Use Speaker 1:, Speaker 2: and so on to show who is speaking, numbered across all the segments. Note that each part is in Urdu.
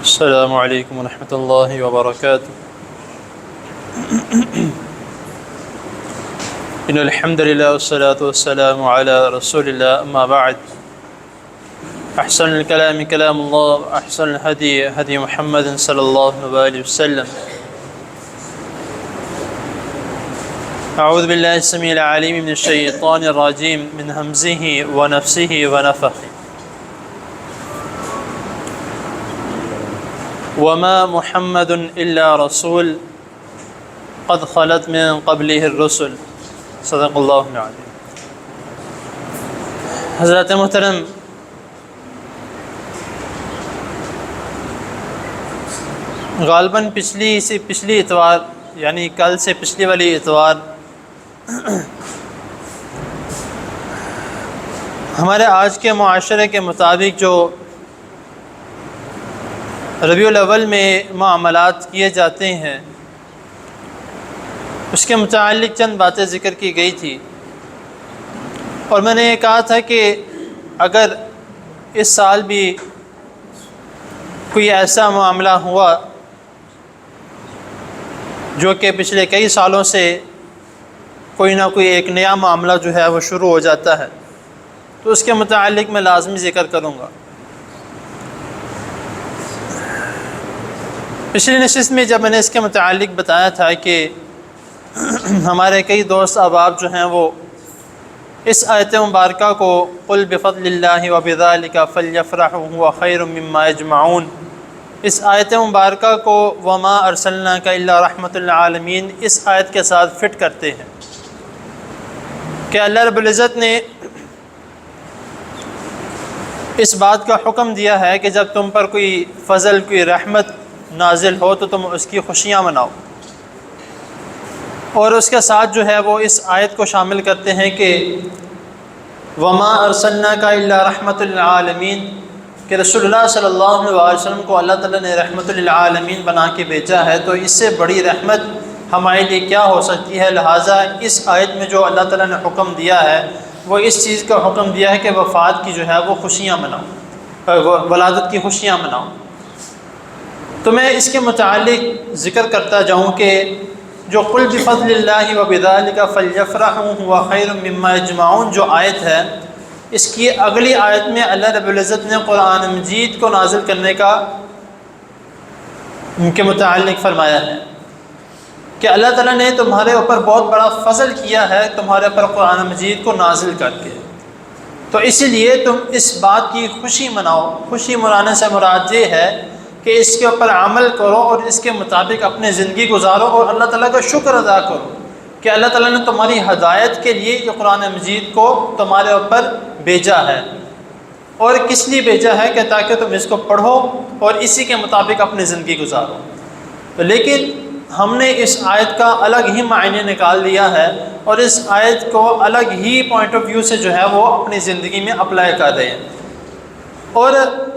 Speaker 1: السلام علیکم ورحمۃ اللہ وبرکاتہ۔ ان الحمد للہ والصلاة والسلام علی رسول اللہ، اما بعد، احسن الکلام کلام اللہ، احسن الہدی ہدی محمد صلی اللہ علیہ وسلم۔ اعوذ باللہ السمیع العلیم من الشیطان الرجیم من ہمزہ ونفسہ ونفخہ۔ وما محمد الا رسول قد خلت من قبله الرسل۔ صدق اللہ العظیم۔ حضرات محترم، غالباً پچھلی اتوار یعنی کل سے پچھلی والی اتوار ہمارے آج کے معاشرے کے مطابق جو ربیع الاول میں معاملات کیے جاتے ہیں اس کے متعلق چند باتیں ذکر کی گئی تھی، اور میں نے یہ کہا تھا کہ اگر اس سال بھی کوئی ایسا معاملہ ہوا جو کہ پچھلے کئی سالوں سے کوئی نہ کوئی ایک نیا معاملہ جو ہے وہ شروع ہو جاتا ہے، تو اس کے متعلق میں لازمی ذکر کروں گا۔ پچھلی نشست میں جب میں نے اس کے متعلق بتایا تھا کہ ہمارے کئی دوست احباب جو ہیں وہ اس آیت مبارکہ کو قل بفضل اللہ وبذلک فلیفرحوا ھو خیر مما یجمعون، اس آیت مبارکہ کو وما ارسلناک الا رحمۃ للعالمین اس آیت کے ساتھ فٹ کرتے ہیں کہ اللہ رب العزت نے اس بات کا حکم دیا ہے کہ جب تم پر کوئی فضل کوئی رحمت نازل ہو تو تم اس کی خوشیاں مناؤ، اور اس کے ساتھ جو ہے وہ اس آیت کو شامل کرتے ہیں کہ وما ارسلناک الا رحمۃ للعالمین، کہ رسول اللہ صلی اللہ علیہ وسلم کو اللہ تعالیٰ نے رحمۃ للعالمین بنا کے بھیجا ہے، تو اس سے بڑی رحمت ہمارے لیے کیا ہو سکتی ہے۔ لہٰذا اس آیت میں جو اللہ تعالیٰ نے حکم دیا ہے وہ اس چیز کا حکم دیا ہے کہ وفات کی جو ہے وہ خوشیاں مناؤ، ولادت کی خوشیاں مناؤ۔ تو میں اس کے متعلق ذکر کرتا جاؤں کہ جو قل بفضل اللہ وبذلک فلیفرحوا ھو خیر مما یجمعون جو آیت ہے، اس کی اگلی آیت میں اللہ رب العزت نے قرآن مجید کو نازل کرنے کا ان کے متعلق فرمایا ہے کہ اللہ تعالیٰ نے تمہارے اوپر بہت بڑا فضل کیا ہے تمہارے اوپر قرآن مجید کو نازل کر کے، تو اسی لیے تم اس بات کی خوشی مناؤ۔ خوشی منانے سے مراد یہ ہے کہ اس کے اوپر عمل کرو اور اس کے مطابق اپنی زندگی گزارو، اور اللہ تعالیٰ کا شکر ادا کرو کہ اللہ تعالیٰ نے تمہاری ہدایت کے لیے یہ قرآن مجید کو تمہارے اوپر بھیجا ہے، اور کس لیے بھیجا ہے کہ تاکہ تم اس کو پڑھو اور اسی کے مطابق اپنی زندگی گزارو۔ لیکن ہم نے اس آیت کا الگ ہی معنی نکال لیا ہے، اور اس آیت کو الگ ہی پوائنٹ آف ویو سے جو ہے وہ اپنی زندگی میں اپلائی کر رہے ہیں، اور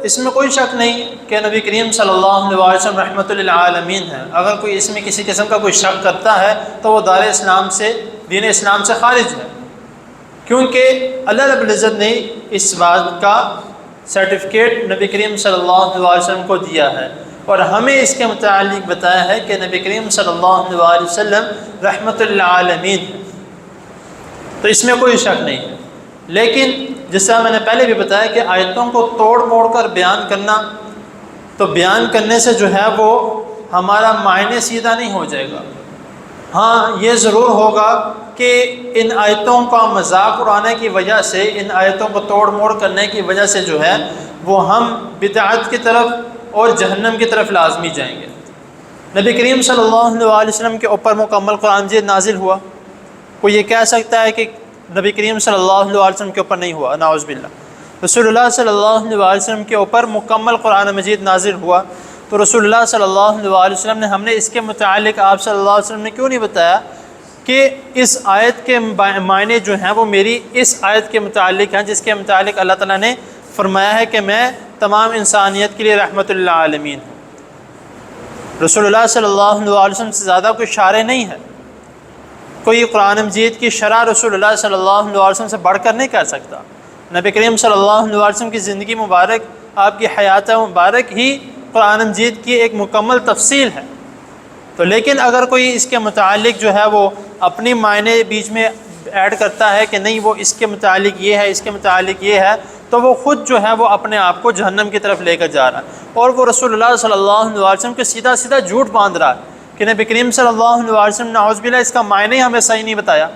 Speaker 1: اس میں کوئی شک نہیں کہ نبی کریم صلی اللہ علیہ وسلم رحمۃ للعالمین ہے۔ اگر کوئی اس میں کسی قسم کا کوئی شک کرتا ہے تو وہ دار اسلام سے دین اسلام سے خارج ہے، کیونکہ اللہ رب العزت نے اس بات کا سرٹیفکیٹ نبی کریم صلی اللہ علیہ وسلم کو دیا ہے، اور ہمیں اس کے متعلق بتایا ہے کہ نبی کریم صلی اللہ علیہ وسلم رحمۃ للعالمین ہے، تو اس میں کوئی شک نہیں ہے۔ لیکن جس طرح میں نے پہلے بھی بتایا کہ آیتوں کو توڑ موڑ کر بیان کرنا، تو بیان کرنے سے جو ہے وہ ہمارا معنی سیدھا نہیں ہو جائے گا۔ ہاں یہ ضرور ہوگا کہ ان آیتوں کا مذاق اڑانے کی وجہ سے، ان آیتوں کو توڑ موڑ کرنے کی وجہ سے جو ہے وہ ہم بدعت کی طرف اور جہنم کی طرف لازمی جائیں گے۔ نبی کریم صلی اللہ علیہ وسلم کے اوپر مکمل قرآن مجید نازل ہوا، کوئی یہ کہہ سکتا ہے کہ نبی کریم صلی اللہ علیہ وسلم کے اوپر نہیں ہوا؟ نعوذ باللہ۔ رسول اللہ صلی اللہ علیہ وسلم کے اوپر مکمل قرآن مجید نازل ہوا، تو رسول اللہ صلی اللہ علیہ وسلم نے، ہم نے اس کے متعلق آپ صلی اللہ علیہ وسلم نے کیوں نہیں بتایا کہ اس آیت کے معنی جو ہیں وہ میری اس آیت کے متعلق ہیں جس کے متعلق اللہ تعالیٰ نے فرمایا ہے کہ میں تمام انسانیت کے لیے رحمۃ للعالمین ہوں۔ رسول اللہ صلی اللہ علیہ وسلم سے زیادہ کوئی شارح نہیں ہے، کوئی قرآن مجید کی شرح رسول اللہ صلی اللہ علیہ وسلم سے بڑھ کر نہیں کر سکتا۔ نبی کریم صلی اللہ علیہ وسلم کی زندگی مبارک آپ کی حیات مبارک ہی قرآن مجید کی ایک مکمل تفصیل ہے۔ تو لیکن اگر کوئی اس کے متعلق جو ہے وہ اپنی معنی بیچ میں ایڈ کرتا ہے کہ نہیں وہ اس کے متعلق یہ ہے، اس کے متعلق یہ ہے، تو وہ خود جو ہے وہ اپنے آپ کو جہنم کی طرف لے کر جا رہا ہے، اور وہ رسول اللہ صلی اللہ علیہ وسلم کے سیدھا سیدھا جھوٹ باندھ رہا ہے کہ نبی کریم صلی اللہ علیہ وسلم نعوذ باللہ اس کا معنی ہمیں صحیح نہیں بتایا۔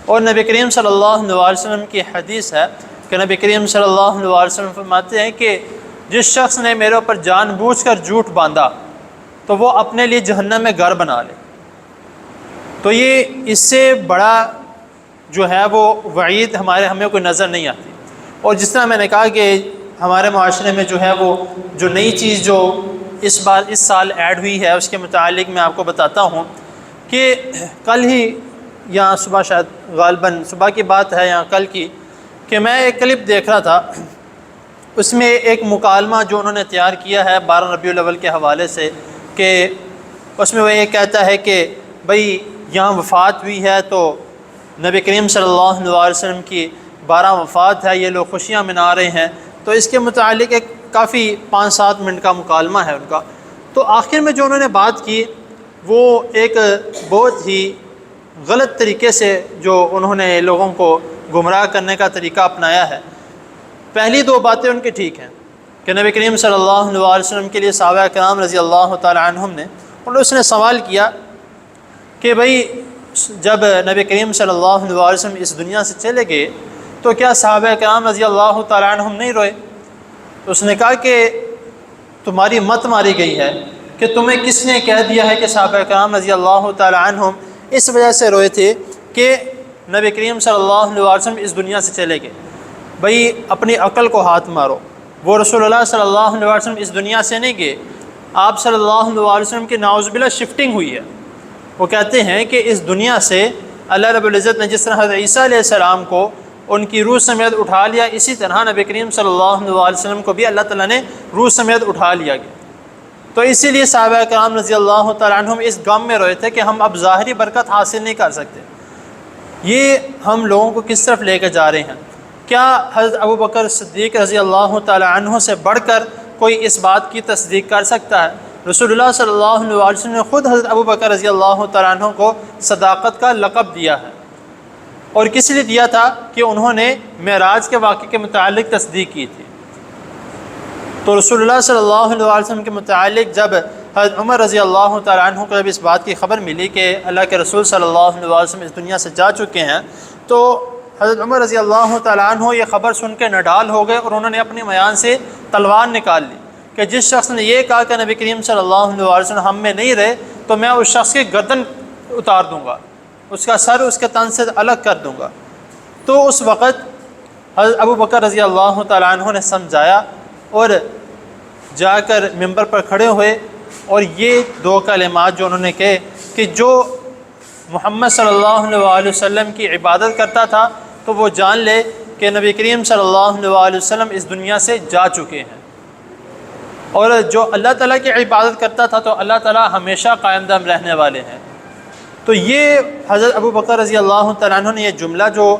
Speaker 1: اور نبی کریم صلی اللہ علیہ وسلم کی حدیث ہے کہ نبی کریم صلی اللہ علیہ وسلم فرماتے ہیں کہ جس شخص نے میرے اوپر جان بوجھ کر جھوٹ باندھا تو وہ اپنے لیے جہنم میں گھر بنا لے۔ تو یہ اس سے بڑا جو ہے وہ وعید ہمیں کوئی نظر نہیں آتی۔ اور جس طرح میں نے کہا کہ ہمارے معاشرے میں جو ہے وہ جو نئی چیز جو اس سال ایڈ ہوئی ہے اس کے متعلق میں آپ کو بتاتا ہوں کہ کل ہی یا صبح، شاید غالباً صبح کی بات ہے یا کل کی، کہ میں ایک کلپ دیکھ رہا تھا، اس میں ایک مکالمہ جو انہوں نے تیار کیا ہے 12 ربیع الاول کے حوالے سے، کہ اس میں وہ یہ کہتا ہے کہ بھئی یہاں وفات ہوئی ہے تو نبی کریم صلی اللہ علیہ وسلم کی 12 وفات ہے، یہ لوگ خوشیاں منا رہے ہیں۔ تو اس کے متعلق ایک کافی 5-7 منٹ کا مکالمہ ہے ان کا۔ تو آخر میں جو انہوں نے بات کی وہ ایک بہت ہی غلط طریقے سے جو انہوں نے لوگوں کو گمراہ کرنے کا طریقہ اپنایا ہے۔ پہلی 2 باتیں ان کی ٹھیک ہیں کہ نبی کریم صلی اللہ علیہ وسلم کے لیے صحابہ کرام رضی اللہ تعالی عنہم نے اس نے سوال کیا کہ بھئی جب نبی کریم صلی اللہ علیہ وسلم اس دنیا سے چلے گئے تو کیا صحابہ کرام رضی اللہ تعالی عنہم نہیں روئے؟ تو اس نے کہا کہ تمہاری مت ماری گئی ہے کہ تمہیں کس نے کہہ دیا ہے کہ صحابہ کرام رضی اللہ تعالی عنہم اس وجہ سے روئے تھے کہ نبی کریم صلی اللہ علیہ وسلم اس دنیا سے چلے گئے؟ بھئی اپنی عقل کو ہاتھ مارو، وہ رسول اللہ صلی اللہ علیہ وسلم اس دنیا سے نہیں گئے، آپ صلی اللہ علیہ وسلم کی نعوذ باللہ شفٹنگ ہوئی ہے۔ وہ کہتے ہیں کہ اس دنیا سے اللہ رب العزت نے جس طرح حضرت عیسیٰ علیہ السلام کو ان کی روح سمیت اٹھا لیا، اسی طرح نبی کریم صلی اللہ علیہ وسلم کو بھی اللہ تعالیٰ نے روح سمیت اٹھا لیا گیا۔ تو اسی لیے صحابہ کرام رضی اللہ تعالیٰ عنہم اس غم میں روئے تھے کہ ہم اب ظاہری برکت حاصل نہیں کر سکتے۔ یہ ہم لوگوں کو کس طرف لے کے جا رہے ہیں؟ کیا حضرت ابوبکر صدیق رضی اللہ تعالیٰ عنہ سے بڑھ کر کوئی اس بات کی تصدیق کر سکتا ہے؟ رسول اللہ صلی اللہ علیہ وسلم نے خود حضرت ابوبکر رضی اللہ تعالیٰ عنہ کو صداقت کا لقب دیا ہے، اور کس لیے دیا تھا؟ کہ انہوں نے معراج کے واقعے کے متعلق تصدیق کی تھی۔ تو رسول اللہ صلی اللہ علیہ وسلم کے متعلق جب حضرت عمر رضی اللہ تعالیٰ عنہ کو جب اس بات کی خبر ملی کہ اللہ کے رسول صلی اللہ علیہ وسلم اس دنیا سے جا چکے ہیں، تو حضرت عمر رضی اللہ تعالیٰ عنہ یہ خبر سن کے نڈال ہو گئے، اور انہوں نے اپنی میان سے تلوار نکال لی کہ جس شخص نے یہ کہا کہ نبی کریم صلی اللہ علیہ وسلم ہم میں نہیں رہے تو میں اس شخص کی گردن اتار دوں گا، اس کا سر اس کے تن سے الگ کر دوں گا۔ تو اس وقت حضرت ابوبکر رضی اللہ تعالیٰ عنہ نے سمجھایا اور جا کر ممبر پر کھڑے ہوئے اور یہ 2 کلمات جو انہوں نے کہے کہ جو محمد صلی اللہ علیہ وسلم کی عبادت کرتا تھا تو وہ جان لے کہ نبی کریم صلی اللہ علیہ وسلم اس دنیا سے جا چکے ہیں، اور جو اللہ تعالیٰ کی عبادت کرتا تھا تو اللہ تعالیٰ ہمیشہ قائم دام رہنے والے ہیں۔ تو یہ حضرت ابوبکر رضی اللہ تعالیٰ عنہ نے یہ جملہ جو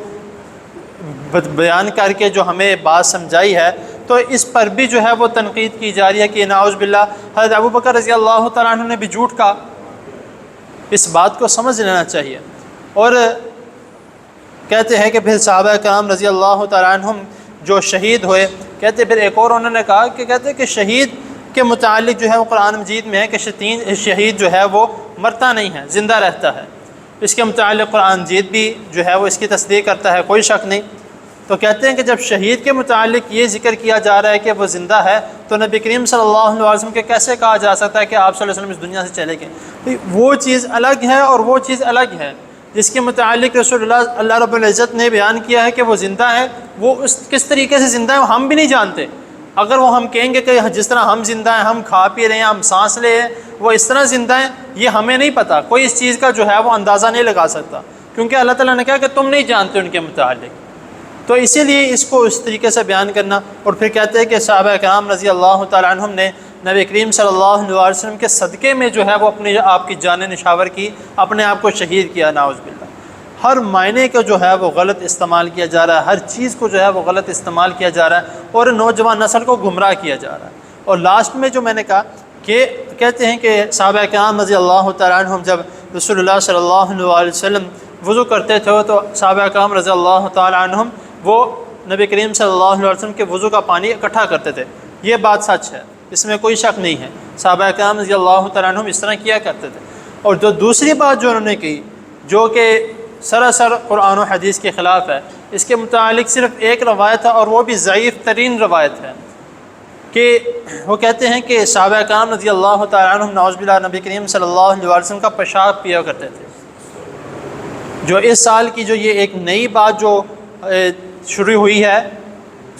Speaker 1: بیان کر کے جو ہمیں بات سمجھائی ہے، تو اس پر بھی جو ہے وہ تنقید کی جا رہی ہے کہ نعوذ باللہ حضرت ابوبکر رضی اللہ تعالیٰ عنہ نے بھی جھوٹ کہا۔ اس بات کو سمجھ لینا چاہیے۔ اور کہتے ہیں کہ پھر صحابہ کرام رضی اللہ تعالیٰ عنہم جو شہید ہوئے، کہتے پھر ایک اور انہوں نے کہا کہ کہتے کہ شہید کے متعلق جو ہے وہ قرآن مجید میں ہے کہ شہید جو ہے وہ مرتا نہیں ہے، زندہ رہتا ہے۔ اس کے متعلق قرآن مجید بھی جو ہے وہ اس کی تصدیق کرتا ہے، کوئی شک نہیں۔ تو کہتے ہیں کہ جب شہید کے متعلق یہ ذکر کیا جا رہا ہے کہ وہ زندہ ہے تو نبی کریم صلی اللہ علیہ وسلم کے کیسے کہا جا سکتا ہے کہ آپ صلی اللہ علیہ وسلم اس دنیا سے چلے گئے؟ وہ چیز الگ ہے اور وہ چیز الگ ہے۔ جس کے متعلق رسول اللہ رب العزت نے بیان کیا ہے کہ وہ زندہ ہے، وہ کس طریقے سے زندہ ہے ہم بھی نہیں جانتے۔ اگر وہ ہم کہیں گے کہ جس طرح ہم زندہ ہیں، ہم کھا پی رہے ہیں، ہم سانس لے ہیں، وہ اس طرح زندہ ہیں، یہ ہمیں نہیں پتہ، کوئی اس چیز کا جو ہے وہ اندازہ نہیں لگا سکتا، کیونکہ اللہ تعالیٰ نے کہا کہ تم نہیں جانتے ان کے متعلق۔ تو اسی لیے اس کو اس طریقے سے بیان کرنا۔ اور پھر کہتے ہیں کہ صحابہ کرام رضی اللہ تعالیٰ عنہم نے نبی کریم صلی اللہ علیہ وسلم کے صدقے میں جو ہے وہ اپنے آپ کی جان نشاور کی، اپنے آپ کو شہید کیا، نعوذ باللہ۔ ہر معنی کو جو ہے وہ غلط استعمال کیا جا رہا ہے، ہر چیز کو جو ہے وہ غلط استعمال کیا جا رہا ہے اور نوجوان نسل کو گمراہ کیا جا رہا ہے۔ اور لاسٹ میں جو میں نے کہا کہ کہتے ہیں کہ صحابہ کرام رضی اللہ تعالیٰ عنہم جب رسول اللہ صلی اللہ علیہ وسلم وضو کرتے تھے تو صحابہ کرام رضی اللہ تعالیٰ عنہم وہ نبی کریم صلی اللہ علیہ وسلم کے وضو کا پانی اکٹھا کرتے تھے۔ یہ بات سچ ہے، اس میں کوئی شک نہیں ہے، صحابہ کرام رضی اللہ تعالیٰ عنہم اس طرح کیا کرتے تھے۔ اور جو دوسری بات جو انہوں نے کی، جو کہ سراسر قرآن و حدیث کے خلاف ہے، اس کے متعلق صرف ایک روایت ہے اور وہ بھی ضعیف ترین روایت ہے، کہ وہ کہتے ہیں کہ صحابہ کرام رضی اللہ تعالیٰ عنہم نعوذ باللہ نبی کریم صلی اللہ علیہ وسلم کا پیشاب پیا کرتے تھے۔ جو اس سال کی جو یہ ایک نئی بات جو شروع ہوئی ہے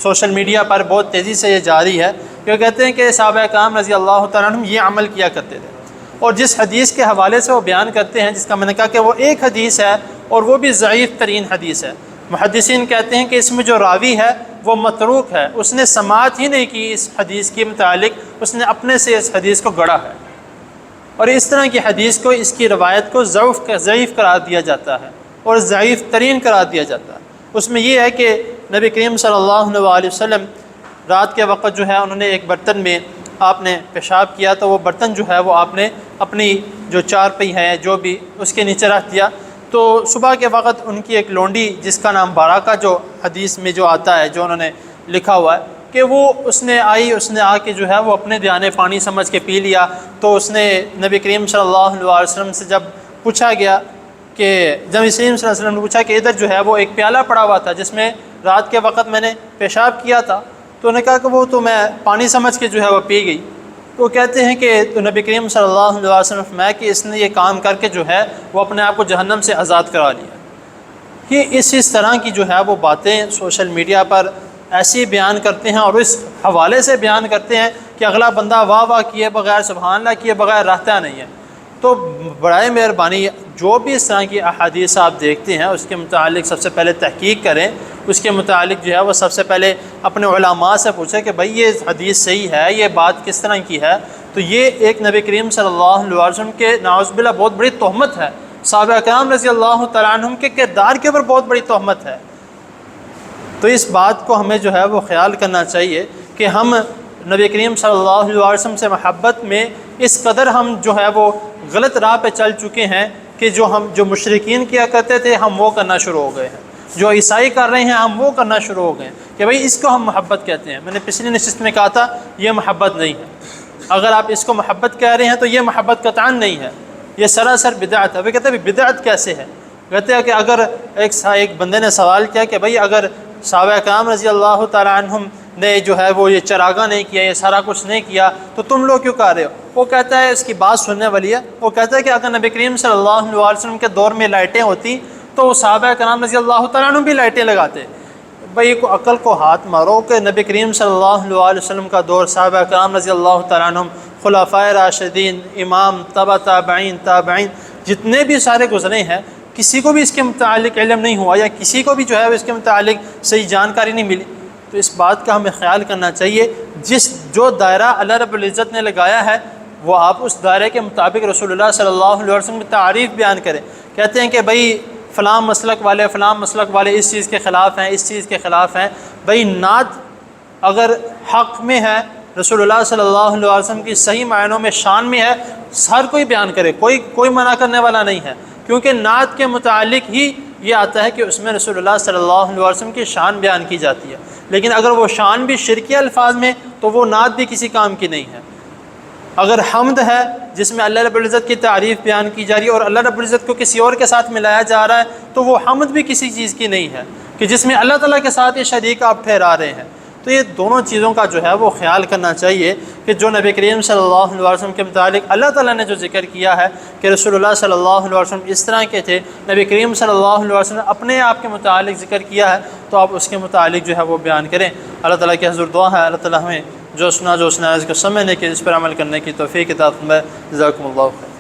Speaker 1: سوشل میڈیا پر، بہت تیزی سے یہ جاری ہے، کہ کہتے ہیں کہ صحابہ کرام رضی اللہ تعالیٰ عنہم یہ عمل کیا کرتے تھے، اور جس حدیث کے حوالے سے وہ بیان کرتے ہیں، جس کا میں نے کہا کہ وہ ایک حدیث ہے اور وہ بھی ضعیف ترین حدیث ہے۔ محدثین کہتے ہیں کہ اس میں جو راوی ہے وہ متروک ہے، اس نے سماعت ہی نہیں کی اس حدیث کے متعلق، اس نے اپنے سے اس حدیث کو گڑھا ہے، اور اس طرح کی حدیث کو، اس کی روایت کو ضعیف قرار دیا جاتا ہے اور ضعیف ترین قرار دیا جاتا ہے۔ اس میں یہ ہے کہ نبی کریم صلی اللہ علیہ وسلم رات کے وقت جو ہے انہوں نے ایک برتن میں آپ نے پیشاب کیا، تو وہ برتن جو ہے وہ آپ نے اپنی جو چارپائی ہے جو بھی اس کے نیچے رکھ دیا۔ تو صبح کے وقت ان کی ایک لونڈی جس کا نام باراکا جو حدیث میں جو آتا ہے، جو انہوں نے لکھا ہوا ہے کہ وہ اس نے آ کے جو ہے وہ اپنے دھیانے پانی سمجھ کے پی لیا۔ تو اس نے نبی کریم صلی اللہ علیہ وسلم سے جب پوچھا گیا کہ جب نبی صلی اللہ علیہ وسلم نے پوچھا کہ ادھر جو ہے وہ ایک پیالہ پڑا ہوا تھا جس میں رات کے وقت میں نے پیشاب کیا تھا، تو انہوں نے کہا کہ وہ تو میں پانی سمجھ کے جو ہے وہ پی گئی۔ تو کہتے ہیں کہ تو نبی کریم صلی اللہ علیہ وسلم فرمایا کہ اس نے یہ کام کر کے جو ہے وہ اپنے آپ کو جہنم سے آزاد کرا لیا۔ یہ اس طرح کی جو ہے وہ باتیں سوشل میڈیا پر ایسی بیان کرتے ہیں اور اس حوالے سے بیان کرتے ہیں کہ اگلا بندہ واہ واہ کیے بغیر، سبحان اللہ کیے بغیر رہتا نہیں ہے۔ تو برائے مہربانی جو بھی اس طرح کی احادیث آپ دیکھتے ہیں اس کے متعلق سب سے پہلے تحقیق کریں، اس کے متعلق جو ہے وہ سب سے پہلے اپنے علماء سے پوچھیں کہ بھائی یہ حدیث صحیح ہے، یہ بات کس طرح کی ہے۔ تو یہ ایک نبی کریم صلی اللہ علیہ وسلم کے نعوذ باللہ بہت بڑی تہمت ہے، صحابہ کرام رضی اللہ تعالیٰ عنہم کے کردار کے اوپر بہت بڑی تہمت ہے۔ تو اس بات کو ہمیں جو ہے وہ خیال کرنا چاہیے کہ ہم نبی کریم صلی اللہ علیہ وسلم سے محبت میں اس قدر ہم جو ہے وہ غلط راہ پہ چل چکے ہیں کہ جو مشرکین کیا کرتے تھے ہم وہ کرنا شروع ہو گئے ہیں، جو عیسائی کر رہے ہیں ہم وہ کرنا شروع ہو گئے ہیں کہ بھئی اس کو ہم محبت کہتے ہیں۔ میں نے پچھلی نشست میں کہا تھا یہ محبت نہیں ہے، اگر آپ اس کو محبت کہہ رہے ہیں تو یہ محبت قطعاً نہیں ہے، یہ سراسر بدعت ہے۔ وہ کہتے ہیں بدعت کیسے ہے؟ کہتے ہیں کہ اگر ایک بندے نے سوال کیا کہ بھئی اگر صحابہ کرام رضی اللہ تعالیٰ عنہم نے جو ہے وہ یہ چراغاں نہیں کیا، یہ سارا کچھ نہیں کیا، تو تم لوگ کیوں کر رہے ہو؟ وہ کہتا ہے اس کی بات سننے والی ہے، وہ کہتا ہے کہ اگر نبی کریم صلی اللہ علیہ وسلم کے دور میں لائٹیں ہوتی تو صحابہ کرام رضی اللہ تعالیٰ عنہ بھی لائٹیں لگاتے۔ بھئی کو عقل کو ہاتھ مارو کہ نبی کریم صلی اللہ علیہ وسلم کا دور، صحابہ کرام رضی اللہ تعالیٰ عنہ، خلفائے راشدین، امام، تبع تابعین، جتنے بھی سارے گزرے ہیں، کسی کو بھی اس کے متعلق علم نہیں ہوا یا کسی کو بھی جو ہے اس کے متعلق صحیح جانکاری نہیں ملی۔ تو اس بات کا ہمیں خیال کرنا چاہیے، جو دائرہ اللہ رب العزت نے لگایا ہے وہ آپ اس دائرے کے مطابق رسول اللہ صلی اللہ علیہ وسلم کی تعریف بیان کریں۔ کہتے ہیں کہ بھئی فلاں مسلک والے اس چیز کے خلاف ہیں، اس چیز کے خلاف ہیں۔ بھئی نعت اگر حق میں ہے، رسول اللہ صلی اللہ علیہ وسلم کی صحیح معنوں میں شان میں ہے، ہر کوئی بیان کرے، کوئی منع کرنے والا نہیں ہے، کیونکہ نعت کے متعلق ہی یہ آتا ہے کہ اس میں رسول اللہ صلی اللہ علیہ وسلم کی شان بیان کی جاتی ہے۔ لیکن اگر وہ شان بھی شرکی الفاظ میں تو وہ نعت بھی کسی کام کی نہیں ہے۔ اگر حمد ہے جس میں اللہ رب العزت کی تعریف بیان کی جا رہی ہے اور اللہ رب العزت کو کسی اور کے ساتھ ملایا جا رہا ہے تو وہ حمد بھی کسی چیز کی نہیں ہے کہ جس میں اللہ تعالیٰ کے ساتھ یہ شریک آپ ٹھہرا رہے ہیں۔ تو یہ دونوں چیزوں کا جو ہے وہ خیال کرنا چاہیے کہ جو نبی کریم صلی اللہ علیہ وسلم کے متعلق اللہ تعالیٰ نے جو ذکر کیا ہے کہ رسول اللہ صلی اللہ علیہ وسلم اس طرح کے تھے، نبی کریم صلی اللہ علیہ وسلم نے اپنے آپ کے متعلق ذکر کیا ہے، تو آپ اس کے متعلق جو ہے وہ بیان کریں۔ اللہ تعالیٰ کی حضور دعا ہے اللہ تعالیٰ ہمیں جو سنا اس کو سمجھنے کے، اس پر عمل کرنے کی توفیق عطا فرمائے۔ جزاکم اللہ خیر۔